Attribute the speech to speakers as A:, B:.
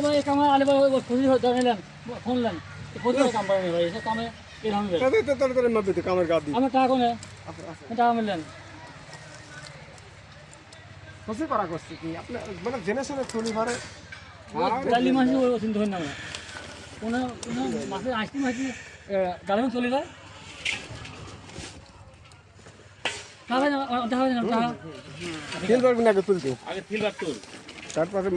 A: ভাই কামে আলে ভাই খুশি জানালেন শুনলেন খুশি কাম পারেনি ভাই এসে কামে এরকম
B: কামের গা দিই
A: আমি টাকা কোনে টাকা মিললেন
B: খুশি করা করছি কি আপনি মানে জেনে শুনে চলি পারে
A: ডালি মাসি ওই চিন্তা হয় না কোনো কোনো মাসে 80 মাসি ডালি চলে যায় টাকা দেখা যায় না টাকা
B: তিনবার আগে তুলছি
A: আগে ফিলবার তুল
B: তারপরে